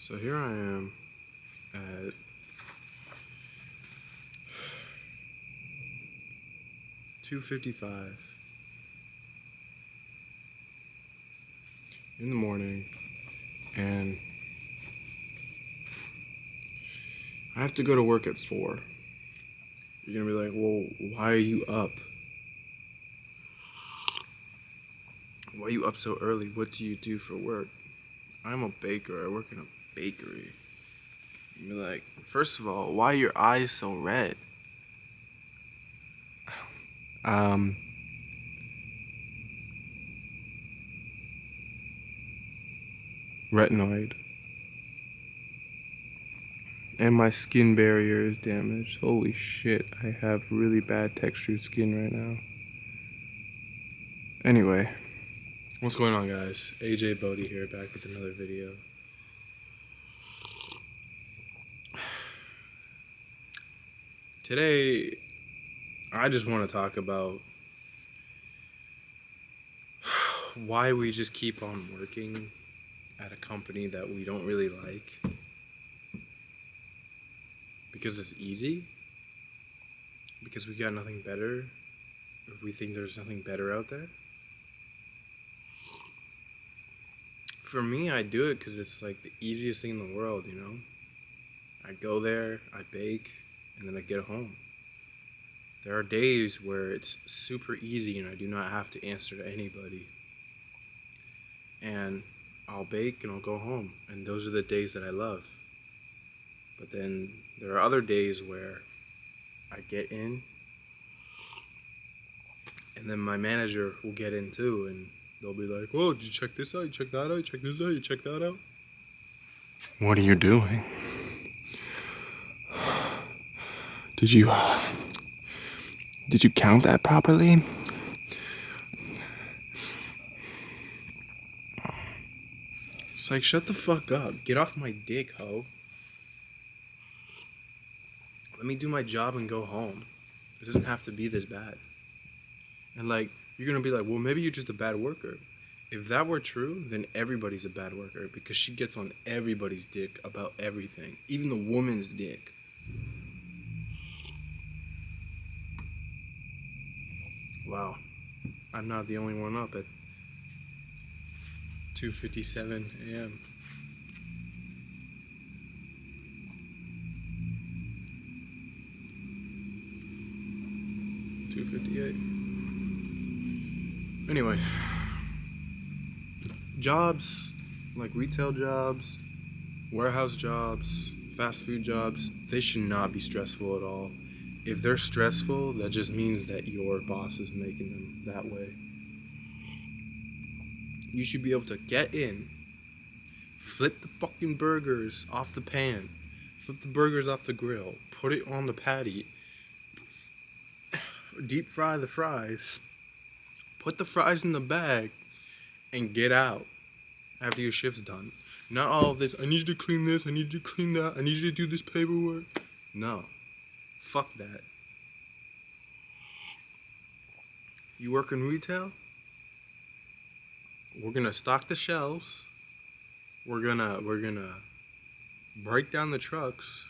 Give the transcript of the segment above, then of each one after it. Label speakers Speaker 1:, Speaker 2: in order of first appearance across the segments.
Speaker 1: So here I am at 2:55 in the morning, and I have to go to work at 4. You're gonna be like, well, why are you up? Why are you up so early? What do you do for work? I'm a baker. I work in a bakery. You'd be like, first of all, why are your eyes so red? Um, Retinoid. And my skin barrier is damaged. Holy shit, I have really bad textured skin right now. Anyway, what's going on, guys? AJ Bodie here, back with another video. Today, I just want to talk about why we just keep on working at a company that we don't really like. Because it's easy? Because we got nothing better? Or we think there's nothing better out there? For me, I do it because it's like the easiest thing in the world, you know? I go there, I bake, and then I get home. There are days where it's super easy and I do not have to answer to anybody. And I'll bake and I'll go home. And those are the days that I love. But then there are other days where I get in and then my manager will get in too, and they'll be like, "Whoa, did you check this out? You check that out? You check this out? You check that out?" What are you doing? Did you count that properly? It's like, shut the fuck up. Get off my dick, ho. Let me do my job and go home. It doesn't have to be this bad. And like, you're gonna be like, well, maybe you're just a bad worker. If that were true, then everybody's a bad worker because she gets on everybody's dick about everything, even the woman's dick. Wow, I'm not the only one up at 2:57 a.m. 2:58. Anyway, jobs like retail jobs, warehouse jobs, fast food jobs, they should not be stressful at all. If they're stressful, that just means that your boss is making them that way. You should be able to get in, flip the fucking burgers off the pan, flip the burgers off the grill, put it on the patty, deep fry the fries, put the fries in the bag, and get out after your shift's done. Not all of this, I need you to clean this, I need you to clean that, I need you to do this paperwork. No. Fuck that. You work in retail? We're gonna stock the shelves. We're gonna break down the trucks,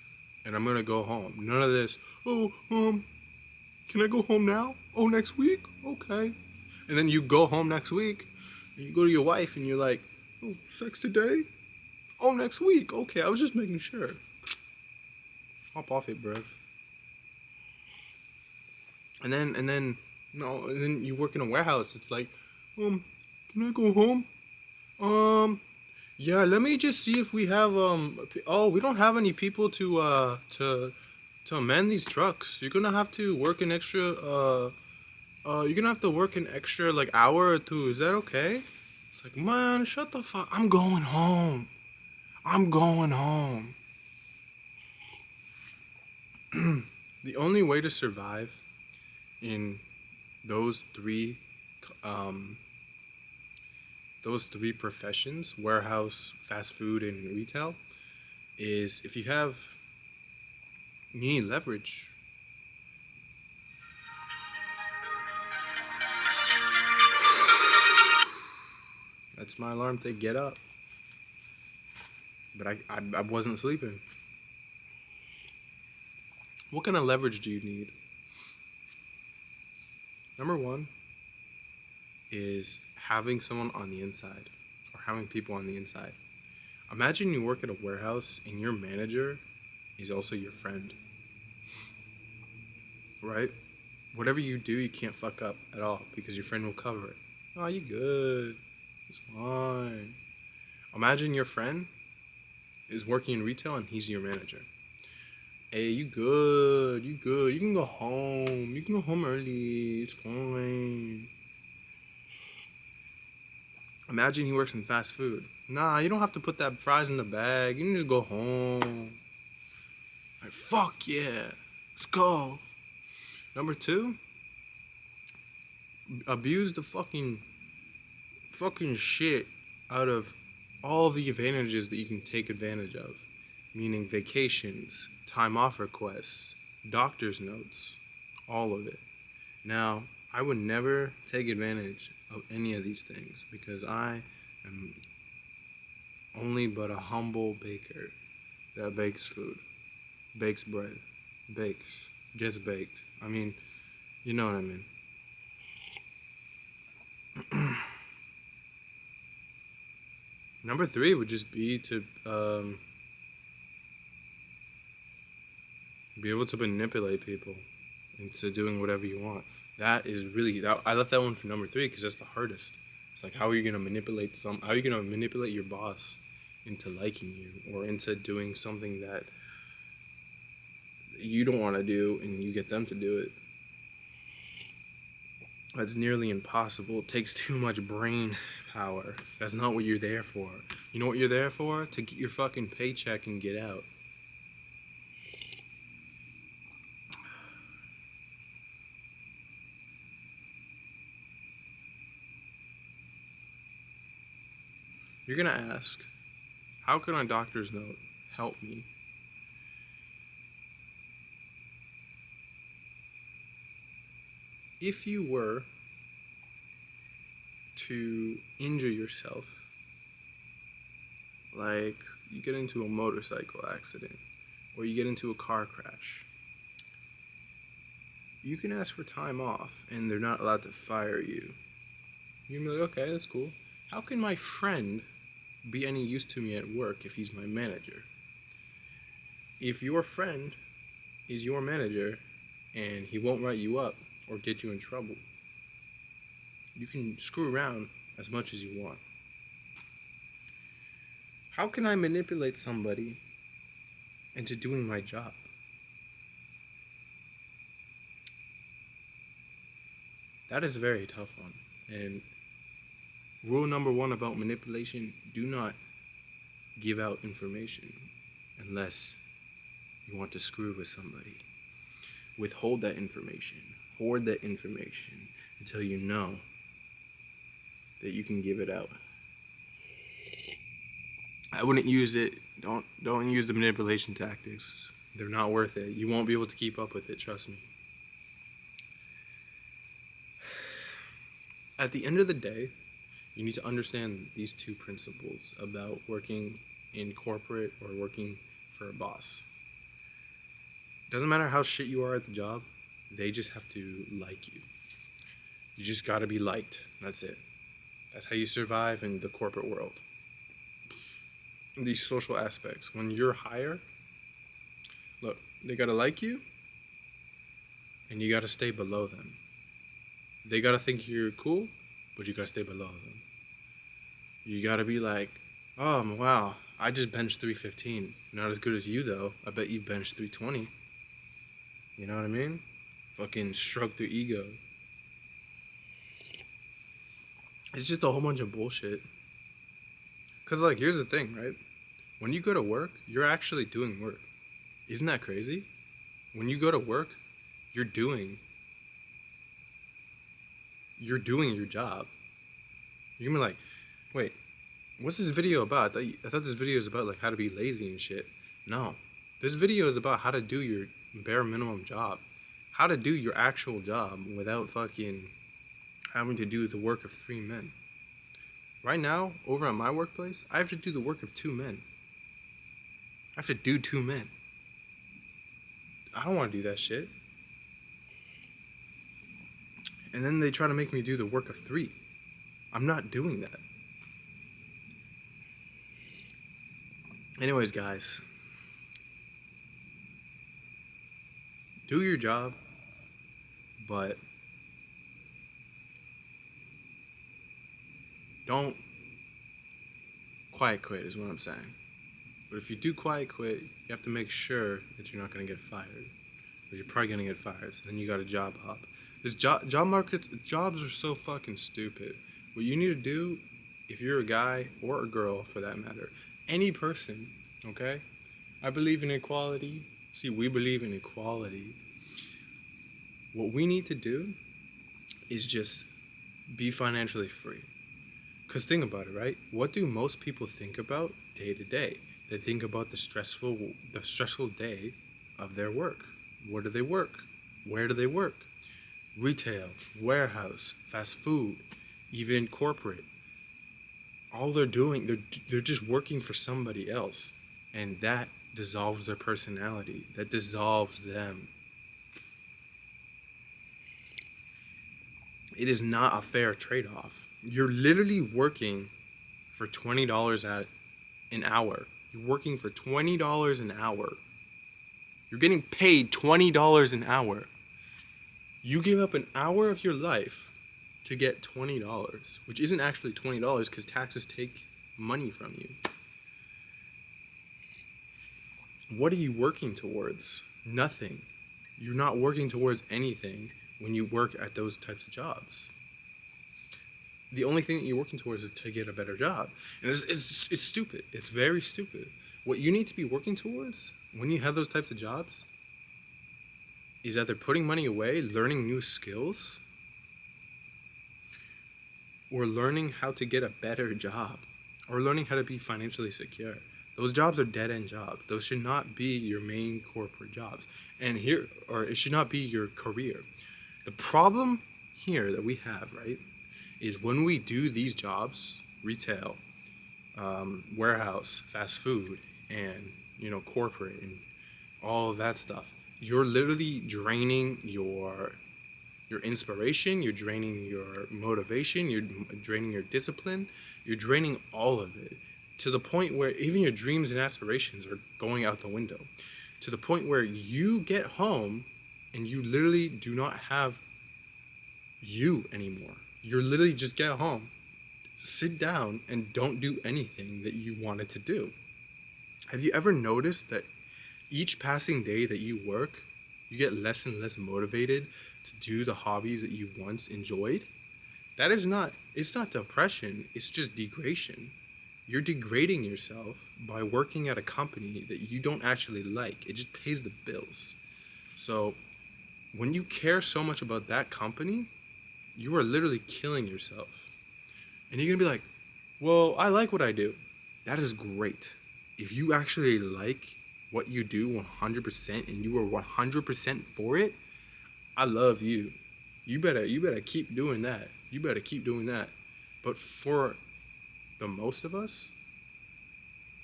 Speaker 1: and I'm gonna go home. None of this, can I go home now? Oh, next week? Okay. And then you go home next week, and you go to your wife, and you're like, oh, sex today? Oh, next week. Okay, I was just making sure. Hop off it, bruv. And then you work in a warehouse. It's like, can I go home? Yeah, let me just see if we have, we don't have any people to mend these trucks. You're gonna have to work an extra, you're gonna have to work an extra, like, hour or two. Is that okay? It's like, man, shut the fuck. I'm going home. I'm going home. The only way to survive in those three, professions, warehouse, fast food, and retail, is if you need leverage. That's my alarm to get up. but I wasn't sleeping. What kind of leverage do you need? Number one is having someone on the inside or having people on the inside. Imagine you work at a warehouse and your manager is also your friend, right? Whatever you do, you can't fuck up at all because your friend will cover it. Oh, you good. It's fine. Imagine your friend is working in retail and he's your manager. Hey, you good. You good. You can go home. You can go home early. It's fine. Imagine he works in fast food. Nah, you don't have to put that fries in the bag. You can just go home. Like, fuck yeah. Let's go. Number two, abuse the fucking shit out of all the advantages that you can take advantage of. Meaning vacations, time off requests, doctor's notes, all of it. Now, I would never take advantage of any of these things because I am only but a humble baker that bakes food, bakes bread, gets baked. I mean, you know what I mean. Number three would just be to be able to manipulate people into doing whatever you want. That is really I left that one for number three because that's the hardest. It's like how are you gonna manipulate how are you gonna manipulate your boss into liking you or into doing something that you don't want to do and you get them to do it. That's nearly impossible. It takes too much brain power. That's not what you're there for. You know what you're there for? To get your fucking paycheck and get out. You're gonna ask, how can a doctor's note help me? If you were to injure yourself, like you get into a motorcycle accident or you get into a car crash, you can ask for time off and they're not allowed to fire you. You can be like, okay, that's cool. How can my friend be any use to me at work if he's my manager? If your friend is your manager and he won't write you up or get you in trouble, you can screw around as much as you want. How can I manipulate somebody into doing my job? That is a very tough one. And rule number one about manipulation, do not give out information unless you want to screw with somebody. Withhold that information, hoard that information until you know that you can give it out. I wouldn't use it. Don't use the manipulation tactics. They're not worth it. You won't be able to keep up with it, trust me. At the end of the day, you need to understand these two principles about working in corporate or working for a boss. Doesn't matter how shit you are at the job, they just have to like you. You just gotta be liked. That's it. That's how you survive in the corporate world. These social aspects. When you're higher, look, they gotta like you, and you gotta stay below them. They gotta think you're cool, but you gotta stay below them. You gotta be like, oh wow, I just benched 315. Not as good as you though. I bet you benched 320. You know what I mean? Fucking stroke their ego. It's just a whole bunch of bullshit. Cause like, here's the thing, right? When you go to work, you're actually doing work. Isn't that crazy? When you go to work, you're doing your job. You're gonna be like, wait, what's this video about? I thought this video is about like how to be lazy and shit. No, this video is about how to do your bare minimum job, how to do your actual job without fucking having to do the work of 3 men. Right now, over at my workplace, I have to do the work of 2 men. have to do 2 men. I don't want to do that shit. And then they try to make me do the work of 3. I'm not doing that. Anyways, guys, do your job, but don't quiet quit is what I'm saying. But if you do quiet quit, you have to make sure that you're not going to get fired. But you're probably going to get fired. So then you got a job hop. This job markets, jobs are so fucking stupid. What you need to do, if you're a guy or a girl for that matter, any person, okay? I believe in equality. See, we believe in equality. What we need to do is just be financially free. Because think about it, right? What do most people think about day to day? They think about the stressful day of their work. Where do they work? Where do they work? Retail, warehouse, fast food, even corporate. All they're doing, they're just working for somebody else. And that dissolves their personality. That dissolves them. It is not a fair trade-off. You're literally working for $20 an hour. You're working for $20 an hour. You're getting paid $20 an hour. You give up an hour of your life to get $20, which isn't actually $20 because taxes take money from you. What are you working towards? Nothing. You're not working towards anything when you work at those types of jobs. The only thing that you're working towards is to get a better job. And it's stupid. It's very stupid. What you need to be working towards when you have those types of jobs is either putting money away, learning new skills, or learning how to get a better job, or learning how to be financially secure. Those jobs are dead-end jobs. Those should not be your main corporate jobs. It should not be your career. The problem here that we have, right, is when we do these jobs, retail, warehouse, fast food, and corporate, and all of that stuff, you're literally draining your inspiration, you're draining your motivation, you're draining your discipline, you're draining all of it to the point where even your dreams and aspirations are going out the window, to the point where you get home and you literally do not have you anymore. You're literally just get home, sit down, and don't do anything that you wanted to do. Have you ever noticed that each passing day that you work, you get less and less motivated to do the hobbies that you once enjoyed? It's not depression, it's just degradation. You're degrading yourself by working at a company that you don't actually like. It just pays the bills. So when you care so much about that company, you are literally killing yourself. And you're going to be like, well, I like what I do. That is great. If you actually like what you do 100% and you are 100% for it, I love you. You better keep doing that. You better keep doing that. But for the most of us,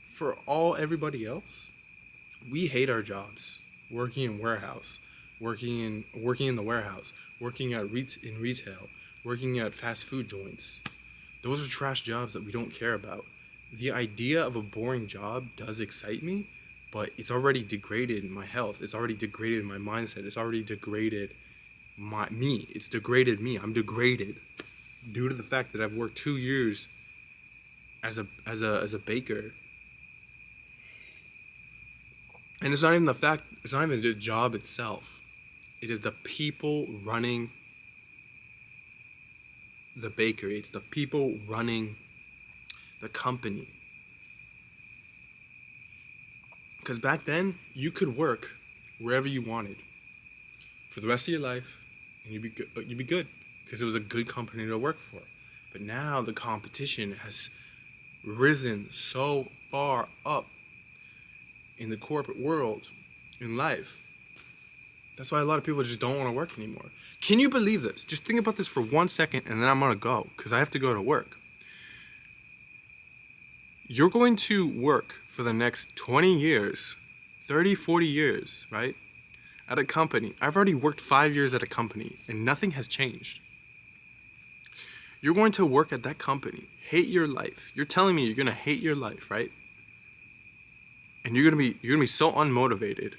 Speaker 1: for everybody else, we hate our jobs. Working in warehouse, working in the warehouse, working in retail, working at fast food joints. Those are trash jobs that we don't care about. The idea of a boring job does excite me, but it's already degraded my health. It's already degraded my mindset. It's already degraded me. It's degraded me. I'm degraded due to the fact that I've worked 2 years as a baker. And it's not even the job itself. It is the people running the bakery. It's the people running the company. Because back then, you could work wherever you wanted for the rest of your life, and you'd be good because it was a good company to work for. But now the competition has risen so far up in the corporate world, in life. That's why a lot of people just don't want to work anymore. Can you believe this? Just think about this for 1 second, and then I'm going to go because I have to go to work. You're going to work for the next 20 years, 30, 40 years, right? At a company. I've already worked 5 years at a company and nothing has changed. You're going to work at that company, hate your life. You're telling me you're going to hate your life, right? And you're going to be so unmotivated.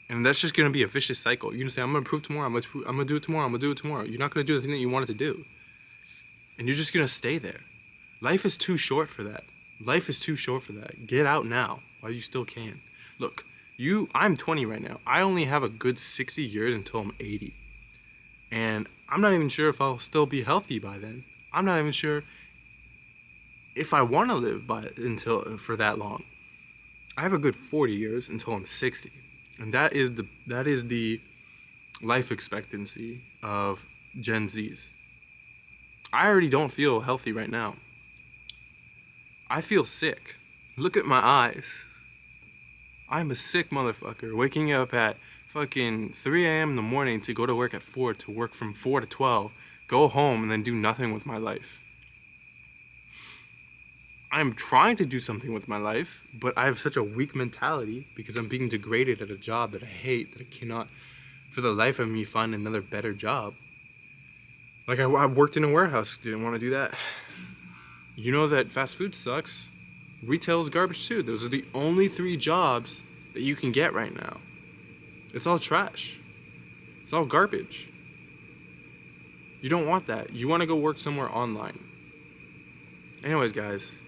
Speaker 1: And that's just going to be a vicious cycle. You're going to say, I'm going to improve tomorrow. I'm going to do it tomorrow. I'm going to do it tomorrow. You're not going to do the thing that you wanted to do. And you're just going to stay there. Life is too short for that. Life is too short for that. Get out now while you still can. Look, I'm 20 right now. I only have a good 60 years until I'm 80. And I'm not even sure if I'll still be healthy by then. I'm not even sure if I want to live for that long. I have a good 40 years until I'm 60. And that is the life expectancy of Gen Zs. I already don't feel healthy right now. I feel sick. Look at my eyes. I'm a sick motherfucker. Waking up at fucking 3 a.m. in the morning to go to work at 4, to work from 4 to 12, go home and then do nothing with my life. I'm trying to do something with my life, but I have such a weak mentality because I'm being degraded at a job that I hate, that I cannot, for the life of me, find another better job. Like, I worked in a warehouse, didn't want to do that. You know that fast food sucks. Retail is garbage too. Those are the only 3 jobs that you can get right now. It's all trash. It's all garbage. You don't want that. You want to go work somewhere online. Anyways, guys.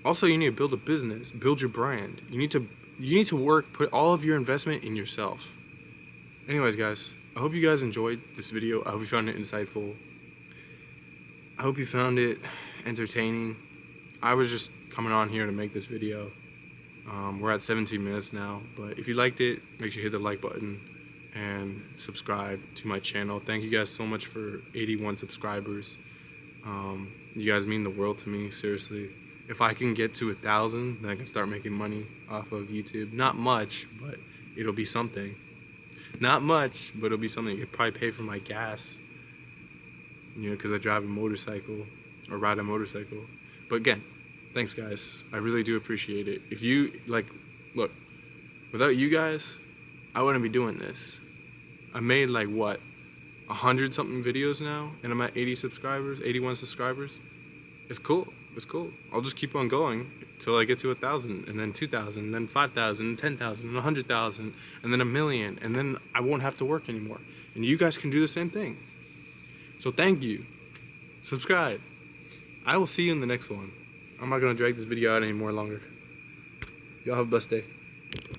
Speaker 1: Also, you need to build a business, build your brand. You need to work, put all of your investment in yourself. Anyways, guys, I hope you guys enjoyed this video. I hope you found it insightful. I hope you found it entertaining. I was just coming on here to make this video. We're at 17 minutes now, but if you liked it, make sure you hit the like button and subscribe to my channel. Thank you guys so much for 81 subscribers. You guys mean the world to me, seriously. If I can get to 1,000, then I can start making money off of YouTube. Not much, but it'll be something. Not much, but it'll be something. You could probably pay for my gas, because I drive a motorcycle or ride a motorcycle. But again, thanks, guys. I really do appreciate it. If you, look, without you guys, I wouldn't be doing this. I made 100-something videos now, and I'm at 81 subscribers. It's cool. It's cool. I'll just keep on going till I get to 1,000, and then 2,000, and then 5,000, and 10,000, and 100,000, and then 1,000,000, and then I won't have to work anymore. And you guys can do the same thing. So thank you. Subscribe. I will see you in the next one. I'm not going to drag this video out any more longer. Y'all have a blessed day.